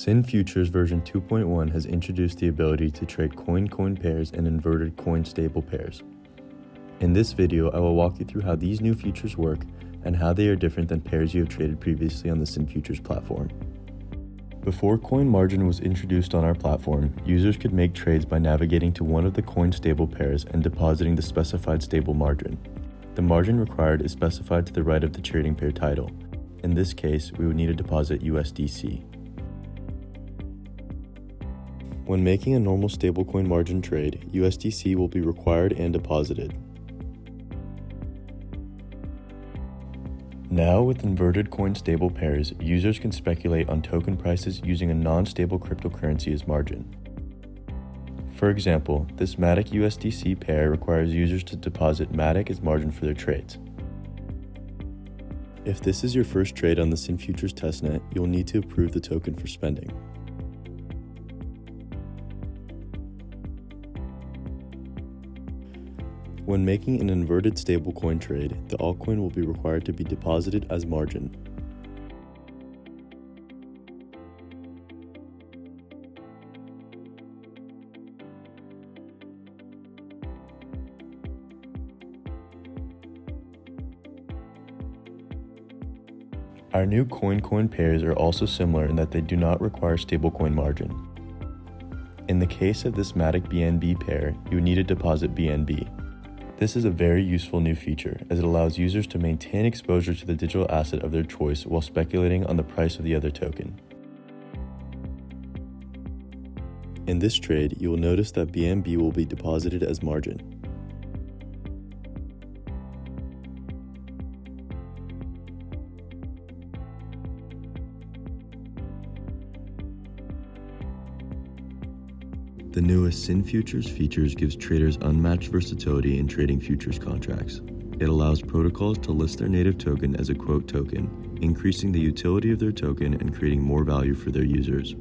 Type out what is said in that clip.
SynFutures version 2.1 has introduced the ability to trade coin-coin pairs and inverted coin-stable pairs. In this video, I will walk you through how these new features work and how they are different than pairs you have traded previously on the SynFutures platform. Before Coin Margin was introduced on our platform, users could make trades by navigating to one of the coin-stable pairs and depositing the specified stable margin. The margin required is specified to the right of the trading pair title. In this case, we would need to deposit USDC. When making a normal stablecoin margin trade, USDC will be required and deposited. Now, with inverted coin-stable pairs, users can speculate on token prices using a non-stable cryptocurrency as margin. For example, this Matic USDC pair requires users to deposit Matic as margin for their trades. If this is your first trade on the SynFutures testnet, you'll need to approve the token for spending. When making an inverted stablecoin trade, the altcoin will be required to be deposited as margin. Our new coin-coin pairs are also similar in that they do not require stablecoin margin. In the case of this Matic BNB pair, you would need to deposit BNB. This is a very useful new feature as it allows users to maintain exposure to the digital asset of their choice while speculating on the price of the other token. In this trade, you will notice that BNB will be deposited as margin. The newest SynFutures features gives traders unmatched versatility in trading futures contracts. It allows protocols to list their native token as a quote token, increasing the utility of their token and creating more value for their users.